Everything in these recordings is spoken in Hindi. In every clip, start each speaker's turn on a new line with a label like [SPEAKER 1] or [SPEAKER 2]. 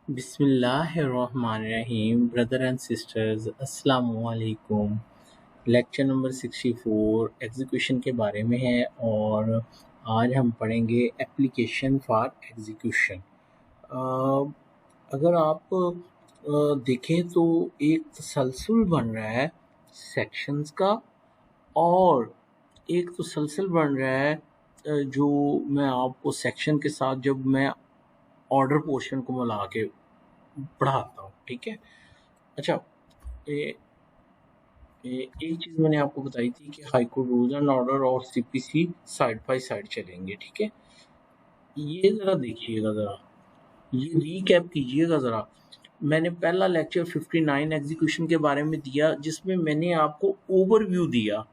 [SPEAKER 1] बिस्मिल्लाहिर्रहमानिर्रहीम ब्रदर एंड सिस्टर्स अस्सलामु अलैकुम। लेक्चर नंबर 64 एग्जीक्यूशन के बारे में है और आज हम पढ़ेंगे एप्लीकेशन फॉर एग्जीक्यूशन। अगर आप देखें तो एक तसलसल बन रहा है सेक्शंस का और एक तसलसल बन रहा है जो मैं आपको सेक्शन के साथ जब मैं ऑर्डर पोर्शन को मिला के पढ़ाता हूँ। ठीक है। अच्छा, एक चीज़ मैंने आपको बताई थी कि high court rules and order और सीपीसी साइड बाय साइड चलेंगे। ठीक है, ये ज़रा देखिएगा, ज़रा ये रीकैप कीजिएगा ज़रा। मैंने पहला लेक्चर 59 एग्जीक्यूशन के बारे में दिया जिसमें मैंने आपको ओवरव्यू दिया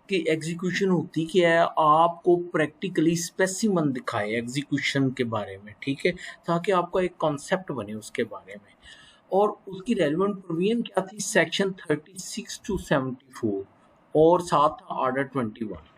[SPEAKER 1] कि एग्जीक्यूशन होती क्या है, आपको प्रैक्टिकली स्पेसिमन दिखाए एग्जीक्यूशन के बारे में। ठीक है, ताकि आपका एक कॉन्सेप्ट बने उसके बारे में। और उसकी रेलिवेंट प्रोविजन क्या थी, सेक्शन 36 टू 74 और साथ था ऑर्डर 21।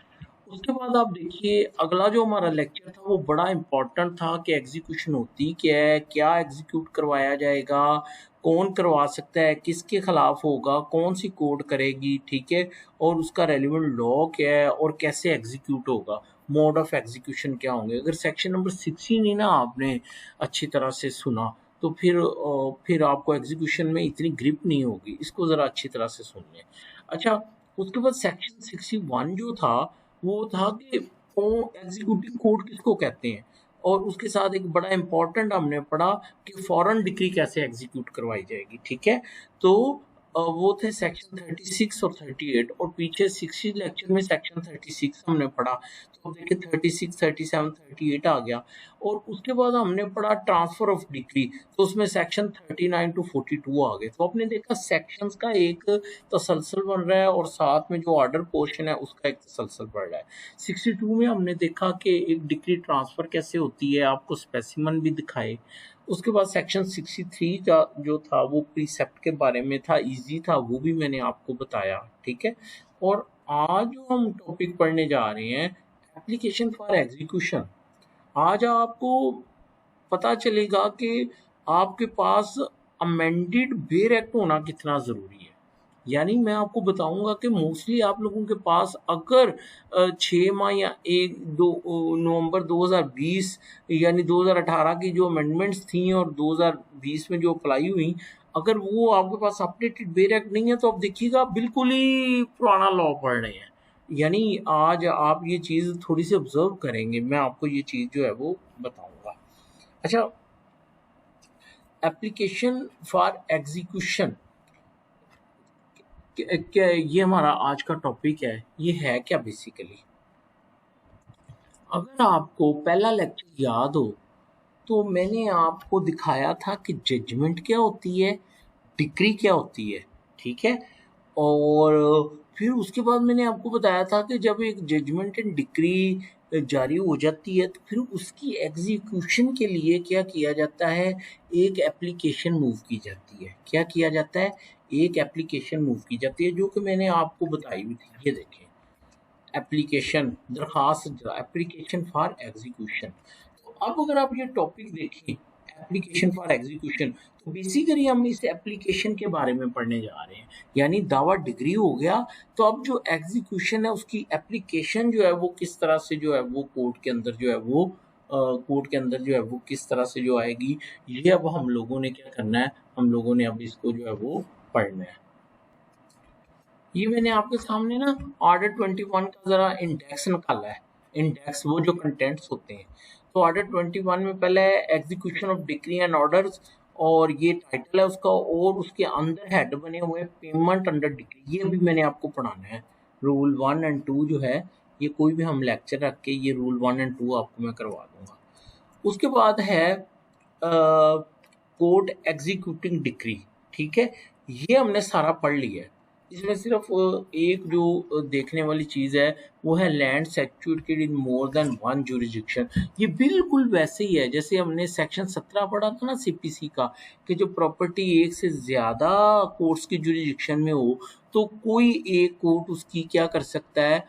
[SPEAKER 1] उसके बाद आप देखिए अगला जो हमारा लेक्चर था वो बड़ा इंपॉर्टेंट था कि एग्जीक्यूशन होती क्या है, क्या एग्जीक्यूट करवाया जाएगा, कौन करवा सकता है, किसके खिलाफ होगा, कौन सी कोर्ट करेगी। ठीक है, और उसका रेलिवेंट लॉ क्या है और कैसे एग्जीक्यूट होगा, मोड ऑफ एग्जीक्यूशन क्या होंगे। अगर सेक्शन नंबर 16 ही ना आपने अच्छी तरह से सुना तो फिर आपको एग्जीक्यूशन में इतनी ग्रिप नहीं होगी। इसको ज़रा अच्छी तरह से सुन लें। अच्छा, उसके बाद सेक्शन 61 जो था वो था कि एग्जीक्यूटिव कोर्ट किसको कहते हैं, और उसके साथ एक बड़ा इंपॉर्टेंट हमने पढ़ा कि फॉरेन डिक्री कैसे एग्जीक्यूट करवाई जाएगी। ठीक है, तो वो थे सेक्शन 36 और 38, और पीछे 60 लेक्चर में सेक्शन 36 हमने पढ़ा। तो अब देखिए 36, 37, 38 आ गया। और उसके बाद हमने पढ़ा ट्रांसफर ऑफ डिक्री, तो उसमें सेक्शन 39 टू 42 आ गए। तो आपने देखा सेक्शंस का एक तसलसल बन रहा है और साथ में जो ऑर्डर पोर्शन है उसका एक तसलसल बढ़ रहा है। 62 में हमने देखा कि एक डिक्री ट्रांसफर कैसे होती है, आपको स्पेसिमन भी दिखाए। उसके बाद सेक्शन 63 का जो था वो प्रीसेप्ट के बारे में था, इजी था, वो भी मैंने आपको बताया। ठीक है, और आज जो हम टॉपिक पढ़ने जा रहे हैं एप्लीकेशन फॉर एग्जीक्यूशन। आज आपको पता चलेगा कि आपके पास अमेंडेड बेयर एक्ट होना कितना ज़रूरी है। यानी मैं आपको बताऊंगा कि मोस्टली आप लोगों के पास अगर 6 माह या 1-2 नवंबर 2020 यानी 2018 की जो अमेंडमेंट्स थी और 2020 में जो अप्लाई हुई, अगर वो आपके पास अपडेटेड बेयर एक्ट नहीं है तो आप देखिएगा आप बिल्कुल ही पुराना लॉ पढ़ रहे हैं। यानी आज आप ये चीज़ थोड़ी सी ऑब्जर्व करेंगे, मैं आपको ये चीज़ जो है वो बताऊंगा। अच्छा, एप्लीकेशन फॉर एग्जीक्यूशन क्या ये हमारा आज का टॉपिक है, ये है क्या बेसिकली। अगर आपको पहला लेक्चर याद हो तो मैंने आपको दिखाया था कि जजमेंट क्या होती है, डिक्री क्या होती है। ठीक है, और फिर उसके बाद मैंने आपको बताया था कि जब एक जजमेंट एंड डिक्री जारी हो जाती है तो फिर उसकी एग्जीक्यूशन के लिए क्या किया जाता है, एक एप्लीकेशन मूव की जाती है। क्या किया जाता है, एक एप्लीकेशन मूव की जाती है जो कि मैंने आपको बताई हुई थी। ये देखें, एप्लीकेशन दरखास्त, एप्लीकेशन फॉर एग्जीक्यूशन। तो अब अगर आप ये टॉपिक देखें एप्लीकेशन फॉर एग्जीक्यूशन, तो बेसिकली हम इस एप्लीकेशन के बारे में पढ़ने जा रहे हैं। यानी दावा डिग्री हो गया, तो अब जो एग्जीक्यूशन है उसकी एप्लीकेशन जो है वो किस तरह से जो है वो कोर्ट के अंदर जो है वो कोर्ट के अंदर जो है वो किस तरह से जो आएगी, ये अब हम लोगों ने क्या करना है, हम लोगों ने अब इसको जो है वो पढ़ना है। ये मैंने आपके सामने ना ऑर्डर 21 का ज़रा इंडेक्स निकाला है। इंडेक्स वो जो कंटेंट्स होते हैं। तो ऑर्डर 21 में पहले है execution of decree and orders, और ये टाइटल है उसका, और उसके अंदर हेड बने हुए पेमेंट अंडर डिक्री। ये भी मैंने आपको पढ़ाना है। रूल 1 एंड 2 जो है, ये कोई भी हम लेक्चर रख के ये रूल 1 एंड 2 आपको मैं करवा दूंगा। उसके बाद है कोर्ट एग्जीक्यूटिंग डिक्री। ठीक है, ये हमने सारा पढ़ लिया है। इसमें सिर्फ एक जो देखने वाली चीज़ है वो है land situated in more than one jurisdiction. ये बिल्कुल वैसे ही है जैसे हमने सेक्शन 17 पढ़ा था ना सीपीसी का, कि जो प्रॉपर्टी एक से ज़्यादा कोर्ट्स की जुरिडिक्शन में हो तो कोई एक कोर्ट उसकी क्या कर सकता है,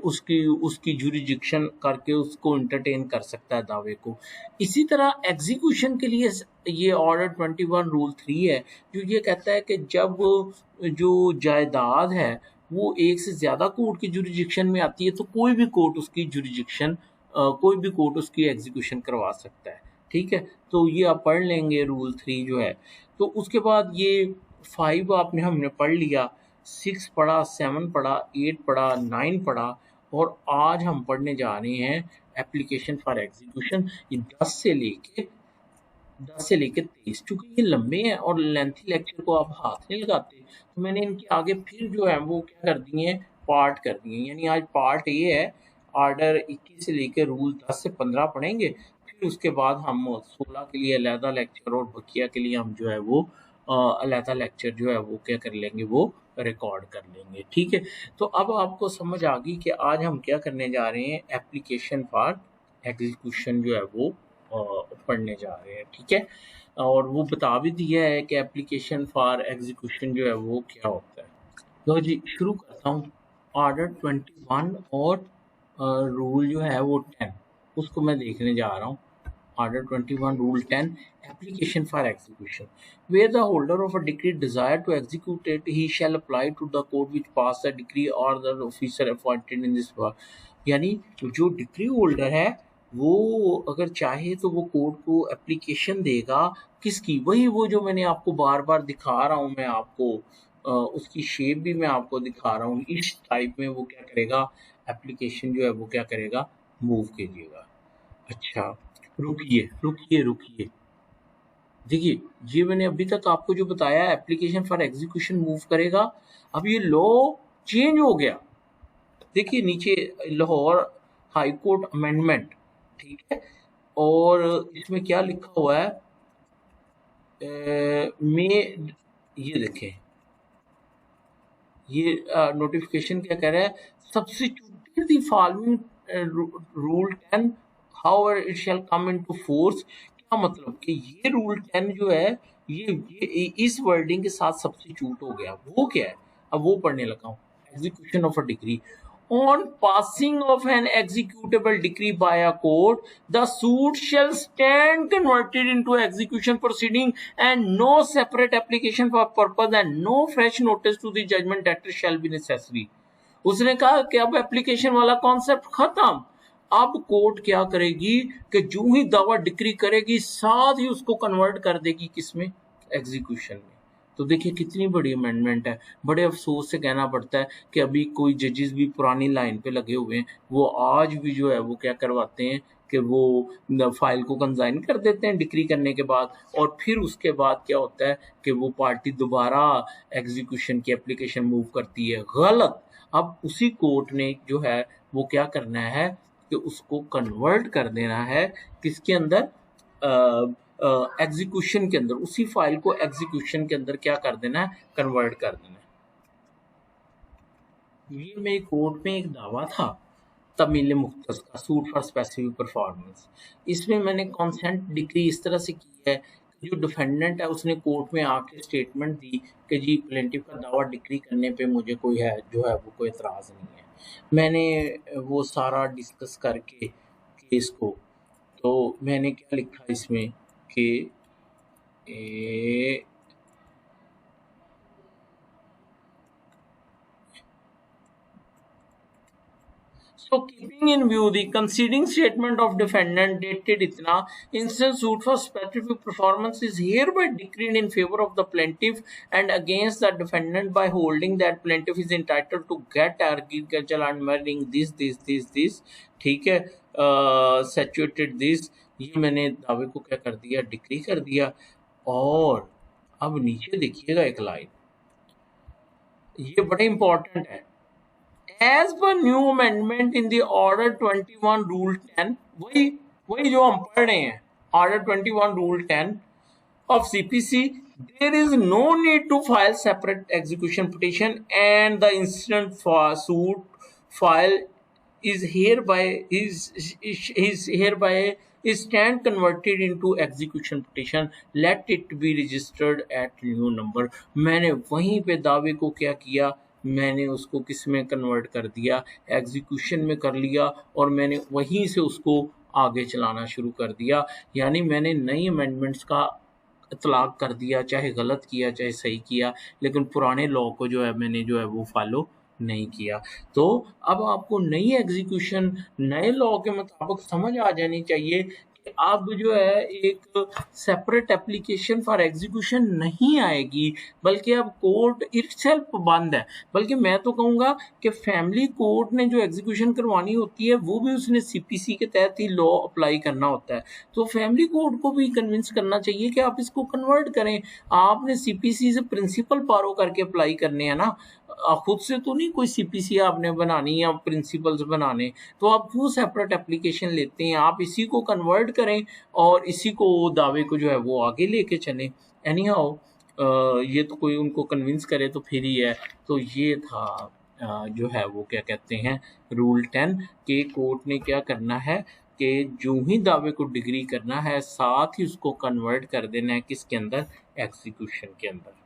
[SPEAKER 1] उसकी उसकी जुरिडिक्शन करके उसको इंटरटेन कर सकता है दावे को। इसी तरह एग्जीक्यूशन के लिए ये ऑर्डर 21 रूल 3 है, जो ये कहता है कि जब जो जायदाद है वो एक से ज़्यादा कोर्ट की जुरिडिक्शन में आती है तो कोई भी कोर्ट उसकी जुरिडिक्शन कोई भी कोर्ट उसकी एग्जीक्यूशन करवा सकता है। ठीक है, तो ये आप पढ़ लेंगे रूल 3 जो है। तो उसके बाद ये 5 हमने पढ़ लिया, 6 पढ़ा, 7 पढ़ा, 8 पढ़ा, 9 पढ़ा, और आज हम पढ़ने जा रहे हैं एप्लीकेशन फॉर एग्जीक्यूशन। ये 10 से लेके 23, चूंकि ये लंबे हैं और लेंथी लेक्चर को आप हाथ नहीं लगाते, तो मैंने इनके आगे फिर जो है वो क्या कर दिए हैं, पार्ट कर दिए। यानी आज पार्ट ये है, ऑर्डर 21 से लेकर रूल 10 से 15 पढ़ेंगे, फिर उसके बाद हम 16 के लिए अलहदा लेक्चर और बकिया के लिए हम जो है वो अलहदा लेक्चर जो है वो क्या कर लेंगे, वो रिकॉर्ड कर लेंगे। ठीक है, तो अब आपको समझ आ गई कि आज हम क्या करने जा रहे हैं, एप्लीकेशन फॉर एग्जीक्यूशन जो है वो पढ़ने जा रहे हैं। ठीक है, और वो बता भी दिया है कि एप्लीकेशन फॉर एग्जीक्यूशन जो है वो क्या होता है। तो जी शुरू करता हूँ। ऑर्डर 21 और रूल जो है वो 10, उसको मैं देखने जा रहा हूँ। Order 21 rule 10, application for execution. Where the holder of a decree desire to execute it, he shall apply to the court which passed the decree or the officer appointed in this work। यानी जो डिक्री होल्डर है वो अगर चाहे तो वो कोर्ट को एप्लीकेशन देगा, किसकी, वही वो जो मैंने आपको बार बार दिखा रहा हूँ, मैं आपको उसकी शेप भी मैं आपको दिखा रहा हूँ। इस टाइप में वो क्या करेगा, एप्लीकेशन जो है वो क्या करेगा, मूव कीजिएगा। अच्छा, रुकिए रुकिए रुकिए, देखिए ये मैंने अभी तक आपको जो बताया एप्लीकेशन फॉर एग्जीक्यूशन मूव करेगा, अब ये लॉ चेंज हो गया। देखिए नीचे लाहौर हाई कोर्ट अमेंडमेंट, ठीक है, और इसमें क्या लिखा हुआ है, में ये देखें, ये नोटिफिकेशन क्या कह रहा है, substituted the following rule 10 however it shall come into force. क्या मतलब कि ये रूल 10 जो है ये इस वर्डिंग के साथ सब्स्टिट्यूट हो गया। वो क्या है, अब वो पढ़ने लगा हूँ। Execution of a degree, on passing of an executable decree by a court, the suit shall stand converted into execution proceeding, and no separate application for purpose and no fresh notice to the judgment debtor shall be necessary। उसने कहा कि अब एप्लीकेशन वाला कॉन्सेप्ट खत्म। अब कोर्ट क्या करेगी कि जो ही दावा डिक्री करेगी साथ ही उसको कन्वर्ट कर देगी किसमें, एग्जीक्यूशन में। तो देखिए कितनी बड़ी अमेंडमेंट है। बड़े अफसोस से कहना पड़ता है कि अभी कोई जजेस भी पुरानी लाइन पे लगे हुए हैं, वो आज भी जो है वो क्या करवाते हैं कि वो फाइल को कंजाइन कर देते हैं डिक्री करने के बाद, और फिर उसके बाद क्या होता है कि वो पार्टी दोबारा एग्जीक्यूशन की एप्लीकेशन मूव करती है। गलत। अब उसी कोर्ट ने जो है वो क्या करना है कि उसको कन्वर्ट कर देना है किसके अंदर, एग्जीक्यूशन के अंदर। उसी फाइल को एग्जीक्यूशन के अंदर क्या कर देना है, कन्वर्ट कर देना है। ये मेरे कोर्ट में एक दावा था तमील मुख्तस का, सूट फॉर स्पेसिफिक परफॉर्मेंस। इसमें मैंने कॉन्सेंट डिक्री इस तरह से की है, जो डिफेंडेंट है उसने कोर्ट में आके स्टेटमेंट दी कि जी प्लेंटिफ का दावा डिक्री करने पे मुझे कोई है जो है वो कोई एतराज़ नहीं है। मैंने वो सारा डिस्कस करके केस को, तो मैंने क्या लिखा इसमें कि So keeping in view the conceding statement of defendant dated itna, instant suit for specific performance is hereby decreed in favor of the plaintiff and against the defendant by holding that plaintiff is entitled to get agricultural and marrying this ठीक है, सैचुएटेड दिस। ये मैंने दावे को क्या कर दिया, डिक्री कर दिया। और अब नीचे देखिएगा एक लाइन, ये बड़ा इंपॉर्टेंट है। As per new amendment in the order 21 rule 10, वही जो हम पढ़ रहे हैं, order 21 rule 10 of CPC, there is no need to file separate execution petition and the instant suit file is hereby stand converted into execution petition, let it be registered at new number। मैंने वहीं पे दावे को क्या किया मैंने उसको किस में कन्वर्ट कर दिया, एग्जीक्यूशन में कर लिया, और मैंने वहीं से उसको आगे चलाना शुरू कर दिया। यानी मैंने नई अमेंडमेंट्स का इतलाक कर दिया, चाहे गलत किया चाहे सही किया, लेकिन पुराने लॉ को जो है मैंने जो है वो फॉलो नहीं किया। तो अब आपको नई एग्जीक्यूशन नए लॉ के मुताबिक समझ आ जानी चाहिए कि अब जो है एक सेपरेट एप्लीकेशन फॉर एग्जीक्यूशन नहीं आएगी, बल्कि अब कोर्ट इटसेल्फ बंद है। बल्कि मैं तो कहूँगा कि फैमिली कोर्ट ने जो एग्जीक्यूशन करवानी होती है वो भी उसने सीपीसी के तहत ही लॉ अप्लाई करना होता है। तो फैमिली कोर्ट को भी कन्विंस करना चाहिए कि आप इसको कन्वर्ट करें। आपने सीपीसी से प्रिंसिपल पारो करके अप्लाई करने हैं ना, खुद से तो नहीं कोई सीपीसी आपने बनानी या प्रिंसिपल्स बनाने। तो आप क्यों सेपरेट एप्लीकेशन लेते हैं, आप इसी को कन्वर्ट करें और इसी को दावे को जो है वो आगे लेके चलें। एनी हाउ ये तो कोई उनको कन्विंस करे तो फिर ही है। तो ये था जो है वो क्या कहते हैं रूल 10 के कोर्ट ने क्या करना है कि जो ही दावे को डिग्री करना है साथ ही उसको कन्वर्ट कर देना है किसके अंदर, एग्जीक्यूशन के अंदर।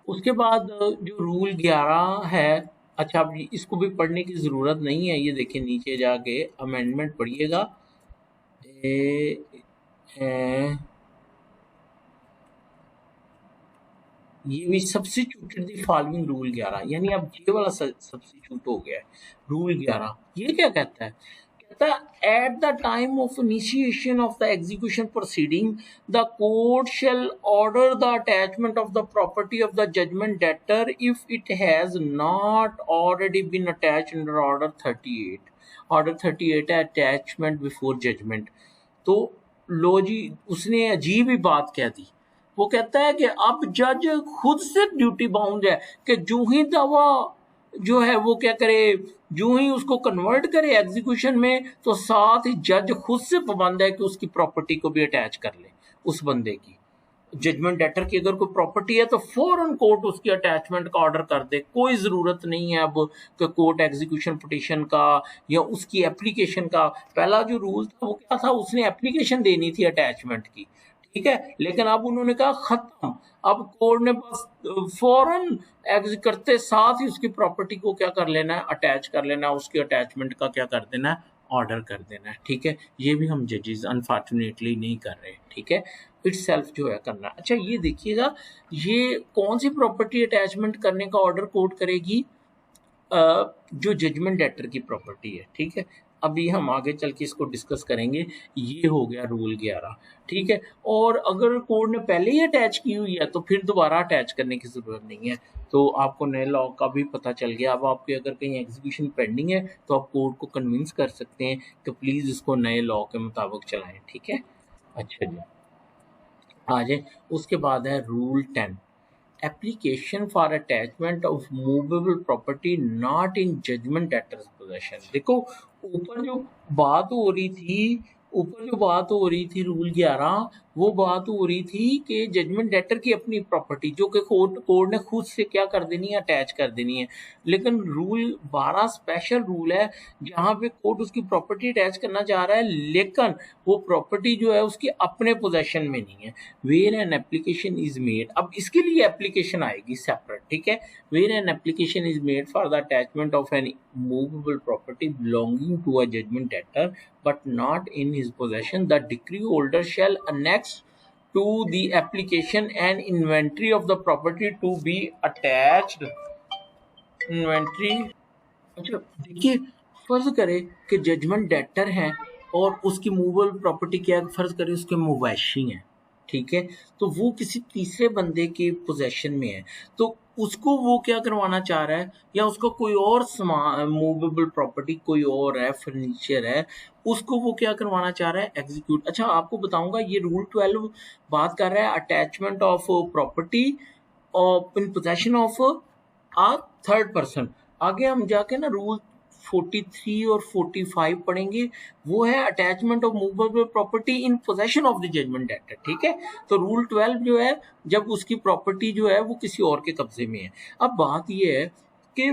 [SPEAKER 1] उसके बाद जो रूल 11 है, अच्छा अब इसको भी पढ़ने की ज़रूरत नहीं है, ये देखिए नीचे जाके अमेंडमेंट पढ़िएगा। ये भी सब्स्टिट्यूटेड द फॉलोइंग रूल 11, यानी अब ये वाला सब्स्टिट्यूट हो गया है। रूल 11 ये क्या कहता है, at the time of initiation of the execution proceeding, the court shall order the attachment of the property of the judgment debtor if it has not already been attached under Order 38. Order 38 है attachment before judgment। तो लो जी, उसने अजीब ही बात कह दी। वो कहता है कि अब जज खुद से ड्यूटी बाउंड है कि जो ही दावा जो है वो क्या करे, जो ही उसको कन्वर्ट करे एग्जीक्यूशन में, तो साथ ही जज खुद से पाबंद है कि उसकी प्रॉपर्टी को भी अटैच कर ले उस बंदे की। जजमेंट डेटर की अगर कोई प्रॉपर्टी है तो फौरन कोर्ट उसकी अटैचमेंट का ऑर्डर कर दे। कोई ज़रूरत नहीं है अब कि कोर्ट एग्जीक्यूशन पिटीशन का या उसकी एप्लीकेशन का। पहला जो रूल था वो क्या था, उसने एप्लीकेशन देनी थी अटैचमेंट की, ठीक है, लेकिन अब उन्होंने कहा खत्म। अब कोर्ट ने बस फौरन एग्जीक्यूट करते साथ ही उसकी प्रॉपर्टी को क्या कर लेना है, अटैच कर लेना है, उसकी अटैचमेंट का क्या कर देना है, ऑर्डर कर देना है। ठीक है, ये भी हम जजेस अनफॉर्चुनेटली नहीं कर रहे। ठीक है, इटसेल्फ जो है करना। अच्छा ये देखिएगा, ये कौन सी प्रॉपर्टी अटैचमेंट करने का ऑर्डर कोर्ट करेगी, जो जजमेंट डेटर की प्रॉपर्टी है। ठीक है, अभी हम आगे चल के इसको डिस्कस करेंगे। ये हो गया रूल 11। ठीक है, और अगर कोर्ट ने पहले ही अटैच की हुई है तो फिर दोबारा अटैच करने की ज़रूरत नहीं है। तो आपको नए लॉ का भी पता चल गया। अब आपके अगर कहीं एग्जीक्यूशन पेंडिंग है तो आप कोर्ट को कन्विंस कर सकते हैं कि प्लीज़ इसको नए लॉ के मुताबिक चलाएं। ठीक है, अच्छा जी आ जाए। उसके बाद है rule 10, application for attachment of movable property not in judgment debtor's possession. देखो ऊपर जो बात हो रही थी रूल 11, वो बात हो रही थी कि जजमेंट डेटर की अपनी प्रॉपर्टी जो कि कोर्ट ने खुद से क्या कर देनी है, अटैच कर देनी है। लेकिन रूल 12 स्पेशल रूल है जहाँ पे कोर्ट उसकी प्रॉपर्टी अटैच करना चाह रहा है, लेकिन वो प्रॉपर्टी जो है उसकी अपने पोजेशन में नहीं है। Where an application is made, अब इसके लिए एप्लीकेशन आएगी सेपरेट। ठीक है, where an application is made for the attachment of an movable property belonging to a judgment debtor but not in his possession, the decree holder shall annex to the application an inventory of the property to be attached। Inventory, अच्छा देखिए, फर्ज करे कि जजमेंट डेटर है और उसकी मूवेबल प्रॉपर्टी क्या है, फर्ज करे उसके मवेशी हैं। ठीक है, तो वो किसी तीसरे बंदे के पोजेशन में है, तो उसको वो क्या करवाना चाह रहा है, या उसका कोई और सामान मूवेबल प्रॉपर्टी कोई और है, फर्नीचर है, उसको वो क्या करवाना चाह रहा है, एग्जीक्यूट। अच्छा आपको बताऊंगा, ये रूल 12 बात कर रहा है attachment of property in possession of a third person. आगे हम जाके ना रूल 43 और 45 पढ़ेंगे, वो है attachment of movable property in possession of the judgment debtor. ठीक है, तो रूल 12 जो है जब उसकी प्रॉपर्टी जो है वो किसी और के कब्जे में है। अब बात ये है कि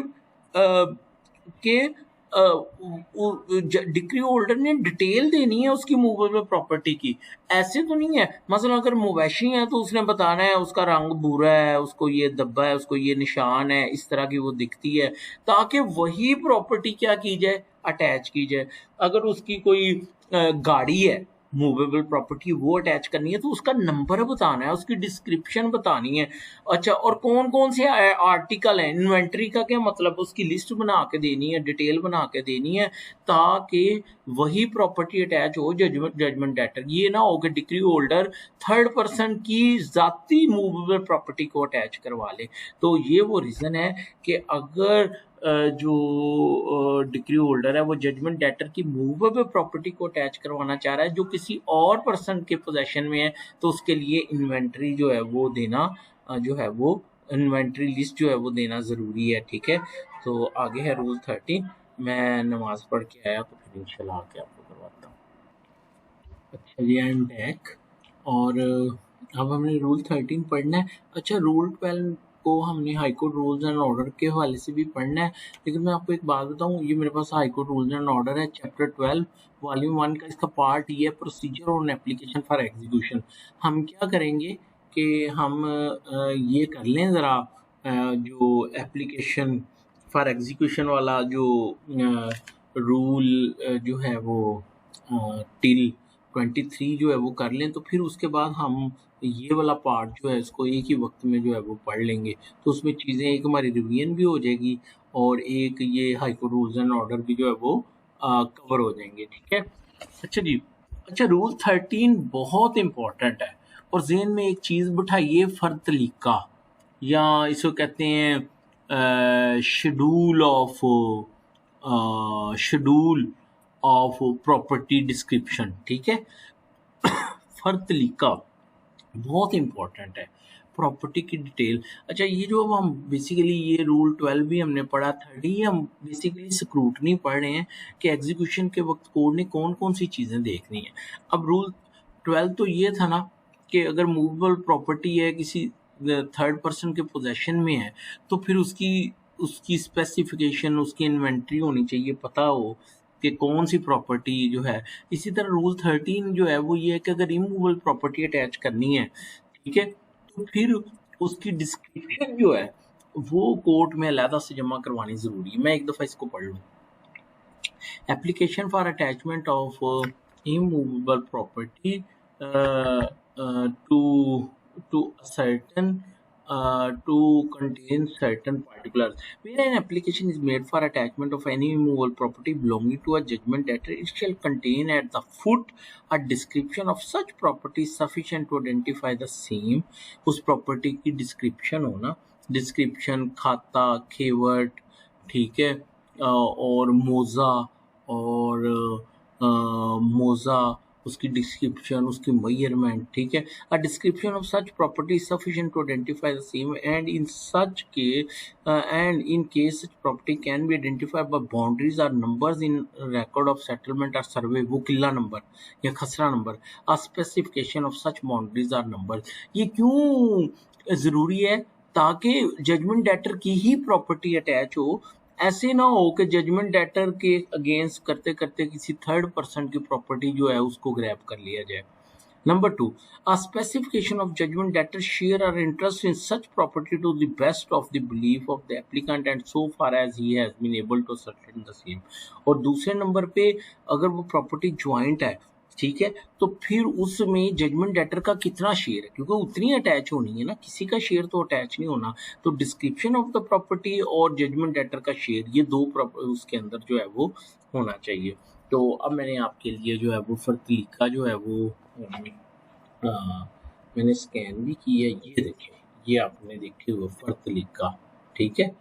[SPEAKER 1] डिक्री होल्डर ने डिटेल देनी है उसकी मूवेबल प्रॉपर्टी की। ऐसे तो नहीं है मसलन अगर मवेशी है तो उसने बताना है उसका रंग भूरा है, उसको ये धब्बा है, उसको ये निशान है, इस तरह की वो दिखती है, ताकि वही प्रॉपर्टी क्या की जाए, अटैच की जाए। अगर उसकी कोई गाड़ी है मूवेबल प्रॉपर्टी वो अटैच करनी है तो उसका नंबर बताना है, उसकी डिस्क्रिप्शन बतानी है। अच्छा, और कौन कौन से आर्टिकल हैं, इन्वेंट्री का क्या मतलब, उसकी लिस्ट बना के देनी है, डिटेल बना के देनी है, ताकि वही प्रॉपर्टी अटैच हो जजमेंट डेटर। ये ना हो कि डिक्री होल्डर थर्ड पर्सन की जाती मूवेबल प्रॉपर्टी को अटैच करवा ले। तो ये वो रीज़न है कि अगर जो डिक्री होल्डर है वो जजमेंट डेटर की मूवेबल प्रॉपर्टी को अटैच करवाना चाह रहा है जो किसी और पर्सन के पोजेशन में है, तो उसके लिए इन्वेंट्री जो है वो देना जो है वो इन्वेंट्री लिस्ट जो है वो देना ज़रूरी है। ठीक है, तो आगे है रूल 13। मैं नमाज पढ़ के आया तो फिर इंशाल्लाह आके आपको करवाता हूँ। अच्छा जी, आई एम बैक। और अब हमने रूल 13 पढ़ना है। अच्छा, रूल 12 को हमने high court rules and order के हवाले से भी पढ़ना है, लेकिन मैं आपको एक बात बताऊं, ये मेरे पास high court rules and order है, चैप्टर 12 वॉल्यूम 1 का इसका पार्ट ये है, procedure on application for execution. हम क्या करेंगे कि हम ये कर लें ज़रा, जो एप्लीकेशन फॉर एग्जीक्यूशन वाला जो रूल जो है वो टिल 23 जो है वो कर लें, तो फिर उसके बाद हम ये वाला पार्ट जो है इसको एक ही वक्त में जो है वो पढ़ लेंगे। तो उसमें चीज़ें एक हमारी रिवीजन भी हो जाएगी और एक ये high court rules and order भी जो है वो कवर हो जाएंगे। ठीक है, अच्छा जी। अच्छा, रूल 13 बहुत इम्पोर्टेंट है, और जेहन में एक चीज़ बिठाइए, फर्द तलीका, या इसको कहते हैं शेड्यूल ऑफ प्रॉपर्टी डिस्क्रिप्शन। ठीक है, फर्द तलीका बहुत इम्पोर्टेंट है, प्रॉपर्टी की डिटेल। अच्छा, ये जो हम बेसिकली ये रूल 12 भी हमने पढ़ा, 30 हम बेसिकली स्क्रूटनी पढ़ रहे हैं कि एग्जीक्यूशन के वक्त कोर्ट ने कौन कौन सी चीज़ें देखनी है। अब रूल 12 तो ये था ना कि अगर मूवेबल प्रॉपर्टी है किसी थर्ड पर्सन के पोजेशन में है, तो फिर उसकी उसकी स्पेसिफिकेशन, उसकी इन्वेंट्री होनी चाहिए, पता हो कि कौन सी प्रॉपर्टी जो है। इसी तरह रूल 13 जो है वो ये है कि अगर इमूवेबल प्रॉपर्टी अटैच करनी है, ठीक है, तो फिर उसकी डिस्क्रिप्शन जो है वो कोर्ट में अलहदा से जमा करवानी ज़रूरी है। मैं एक दफ़ा इसको पढ़ लूँ। Application for attachment of immovable property to a certain to contain certain particulars. Where an application is made for attachment of any immovable property belonging to a judgment debtor, it shall contain at the foot a description of such property sufficient to identify the same. उस property की description होना, description, खाता, खेवट, ठीक है, और मोज़ा और मोज़ा, उसकी डिस्क्रिप्शन, उसकी मेजरमेंट। ठीक है, a description of such property sufficient to identify the same and in such के and in case such property can be identified by boundaries और numbers in record of settlement और सर्वे, वो किला नंबर या खसरा number, a specification of such boundaries और नंबर। ये क्यों ज़रूरी है? ताकि जजमेंट डेटर की ही प्रॉपर्टी अटैच हो। ऐसे ना हो कि जजमेंट डेटर के अगेंस्ट करते करते किसी थर्ड पर्सन की प्रॉपर्टी जो है उसको ग्रैब कर लिया जाए। Number 2, a specification of judgment debtor share or interest in such property to the best of the belief of the applicant and so far as he has been able to ascertain the same। और दूसरे नंबर पे अगर वो प्रॉपर्टी ज्वाइंट है, ठीक है, तो फिर उसमें जजमेंट डेटर का कितना शेयर है, क्योंकि उतनी अटैच होनी है ना, किसी का शेयर तो अटैच नहीं होना। तो डिस्क्रिप्शन ऑफ द प्रॉपर्टी और जजमेंट डेटर का शेयर, ये दो उसके अंदर जो है वो होना चाहिए। तो अब मैंने आपके लिए जो है वो फर्क जो है वो मैंने स्कैन भी की है, ये देखें, ये आपने देखे हुए फर्क लिखा, ठीक है,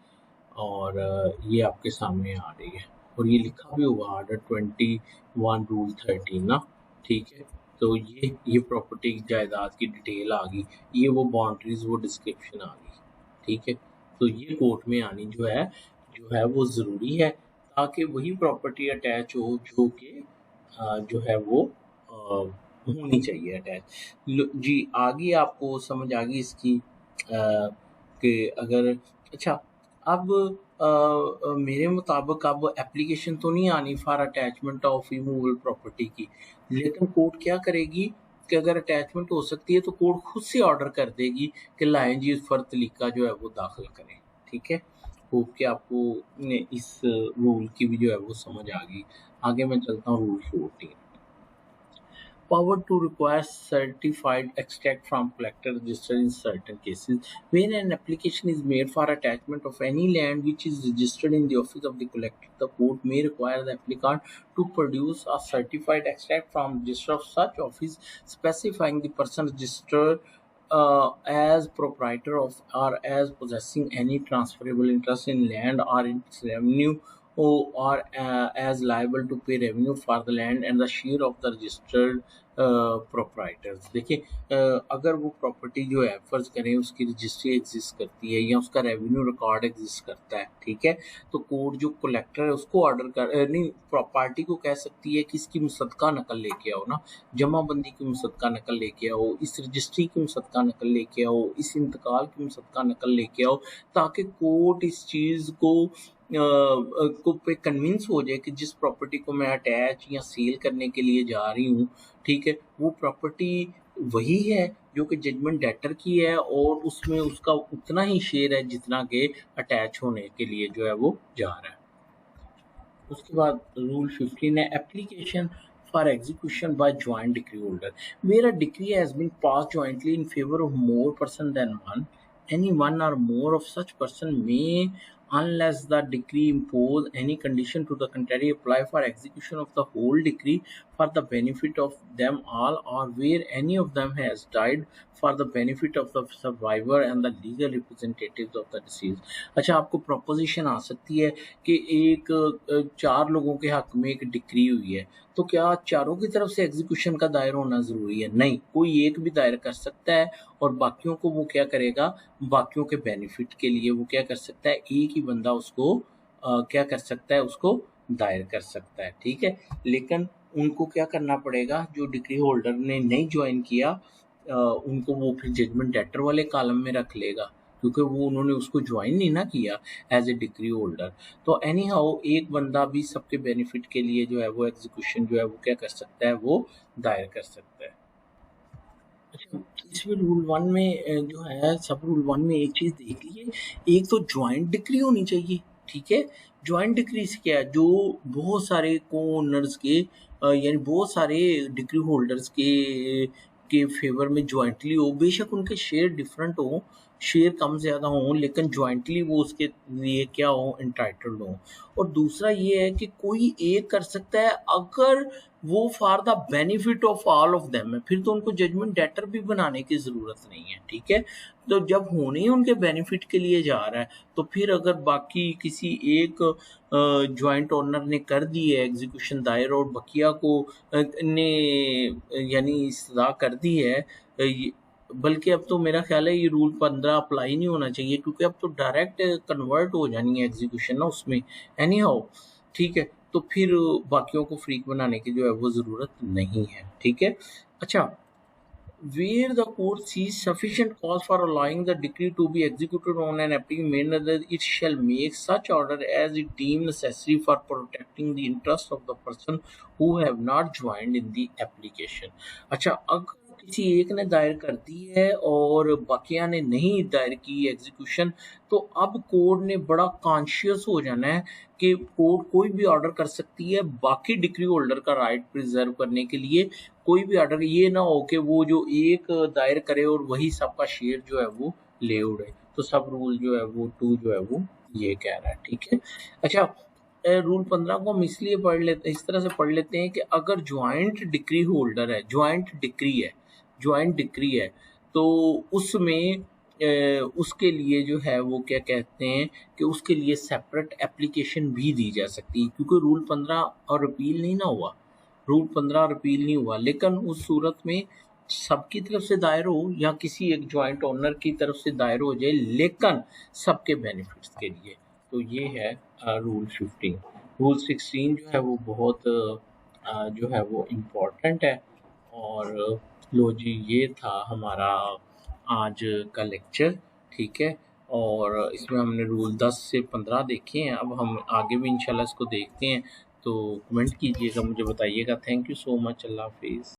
[SPEAKER 1] और ये आपके सामने आ रही है और ये लिखा भी हुआ ऑर्डर 21 रूल 13 ना, ठीक है। तो ये प्रॉपर्टी जायदाद की डिटेल आ गई, ये वो बाउंड्रीज, वो डिस्क्रिप्शन आ गई, ठीक है। तो ये कोर्ट में आनी जो है वो ज़रूरी है, ताकि वही प्रॉपर्टी अटैच हो जो कि जो है वो होनी चाहिए अटैच। जी, आगे आपको समझ आ गई इसकी कि अगर अच्छा, अब मेरे मुताबिक अब एप्लीकेशन तो नहीं आनी for attachment of immovable property की, लेकिन कोर्ट क्या करेगी कि अगर अटैचमेंट हो सकती है तो कोर्ट खुद से ऑर्डर कर देगी कि लाएं जी इस पर तरीका जो है वो दाखिल करें। ठीक है, होप कि आपको इस रूल की भी जो है वो समझ आ गई। आगे मैं चलता हूँ rule 14। Power to require certified extract from collector register in certain cases. When an application is made for attachment of any land which is registered in the office of the collector, the court may require the applicant to produce a certified extract from register of such office specifying the person registered as proprietor of or as possessing any transferable interest in land or its revenue or as liable to pay revenue for the land and the share of the registered proprietors. देखिए, अगर वो प्रॉपर्टी जो है फर्ज करें उसकी रजिस्ट्री एग्जिस्ट करती है या उसका रेवेन्यू रिकॉर्ड एग्जिस्ट करता है, ठीक है, तो कोर्ट जो कलेक्टर है उसको ऑर्डर कर नहीं प्रॉपर्टी को कह सकती है कि इसकी मुसद्दका नकल लेके आओ ना, जमाबंदी की मुसद्दका नकल लेके आओ, इस रजिस्ट्री की मुसद्दका नकल लेके आओ, इस इंतकाल की मुसद्दका नकल लेके आओ, ताकि कोर्ट इस चीज़ को पे कन्विंस हो जाए कि जिस प्रॉपर्टी को मैं अटैच या सेल करने के लिए जा रही हूँ, ठीक है, वो प्रॉपर्टी वही है जो कि जजमेंट डेटर की है और उसमें उसका उतना ही शेयर है जितना के अटैच होने के लिए जो है वो जा रहा है। उसके बाद रूल 15 है application for execution by joint decree holder. Where a decree has been pass jointly in favour of more person than one, any one or more of such person may, unless the decree impose any condition to the contrary, apply for execution of the whole decree for the benefit of them all, or where any of them has died for the benefit of the survivor and the legal representatives of the deceased। अच्छा, आपको प्रपोजिशन आ सकती है कि एक चार लोगों के हक में एक डिक्री हुई है, तो क्या चारों की तरफ से एग्जीक्यूशन का दायर होना ज़रूरी है? नहीं, कोई एक भी दायर कर सकता है और बाकियों को वो क्या करेगा, बाकियों के बेनिफिट के लिए वो क्या कर सकता है, एक ही बंदा उसको क्या कर सकता है, उसको दायर कर सकता है। ठीक है, लेकिन उनको क्या करना पड़ेगा, जो डिक्री होल्डर ने नहीं ज्वाइन किया उनको वो फिर जजमेंट डेटर वाले कॉलम में रख लेगा, क्योंकि वो उन्होंने उसको ज्वाइन नहीं ना किया एज ए डिक्री होल्डर। तो एनी हाउ एक बंदा भी सबके बेनिफिट के लिए जो है वो एग्जीक्यूशन जो है वो क्या कर सकता है, वो दायर कर सकता है। अच्छा, इसमें रूल 1 में जो है सब रूल 1 में एक चीज़ देख लीजिए, एक तो जॉइंट डिक्री होनी चाहिए। ठीक है, जॉइंट डिक्री से क्या है, जो बहुत सारे को ओनर्स के यानी बहुत सारे डिक्री होल्डर्स के फेवर में जॉइंटली हो, बेशक उनके शेयर डिफरेंट हो, शेयर कम ज़्यादा हो, लेकिन जॉइंटली वो उसके लिए क्या हो, इंटाइटल्ड हो। और दूसरा ये है कि कोई एक कर सकता है अगर वो for the benefit of all of them है, फिर तो उनको जजमेंट डेटर भी बनाने की ज़रूरत नहीं है। ठीक है, तो जब होने ही उनके बेनिफिट के लिए जा रहा है, तो फिर अगर बाकी किसी एक जॉइंट ओनर ने कर दी है एग्जीक्यूशन दायर और बकिया को ने यानी सजा कर दी है, बल्कि अब तो मेरा ख्याल है ये रूल 15 अप्लाई नहीं होना चाहिए, क्योंकि अब तो डायरेक्ट कन्वर्ट हो जानी है एग्जीक्यूशन ना उसमें, एनी हाउ। ठीक है, तो फिर बाकियों को फ्रीक बनाने की जो है वो ज़रूरत नहीं है। ठीक है, अच्छा, where the court sees sufficient cause for allowing the decree to be executed on an application made, it shall make such order as it deem necessary for protecting the interest of the person who have not joined in the application। अच्छा, अगर किसी एक ने दायर कर दी है और बाकिया ने नहीं दायर की एग्जीक्यूशन, तो अब कोर्ट ने बड़ा कॉन्शियस हो जाना है कि कोर्ट कोई भी ऑर्डर कर सकती है बाकी डिक्री होल्डर का राइट प्रिजर्व करने के लिए। कोई भी ऑर्डर ये ना हो कि वो जो एक दायर करे और वही सबका शेयर जो है वो ले उड़े। तो सब रूल जो है वो 2 जो है वो ये कह रहा है। ठीक है, अच्छा, रूल 15 को हम इसलिए पढ़ लेते, इस तरह से पढ़ लेते हैं कि अगर ज्वाइंट डिक्री होल्डर है, ज्वाइंट डिक्री है, तो उसमें उसके लिए जो है वो क्या कहते हैं कि उसके लिए सेपरेट एप्लीकेशन भी दी जा सकती है, क्योंकि रूल 15 और रिपील नहीं ना हुआ, रूल 15 रिपील नहीं हुआ, लेकिन उस सूरत में सबकी तरफ से दायर हो या किसी एक जॉइंट ओनर की तरफ से दायर हो जाए, लेकिन सबके बेनिफिट्स के लिए। तो ये है रूल 15। रूल 16 जो है वो बहुत जो है वो इम्पोर्टेंट है। और लो जी, ये था हमारा आज का लेक्चर। ठीक है, और इसमें हमने रूल 10 से 15 देखे हैं। अब हम आगे भी इंशाल्लाह इसको देखते हैं। तो कमेंट कीजिएगा, मुझे बताइएगा। Thank you so much. Allah हाफिज़।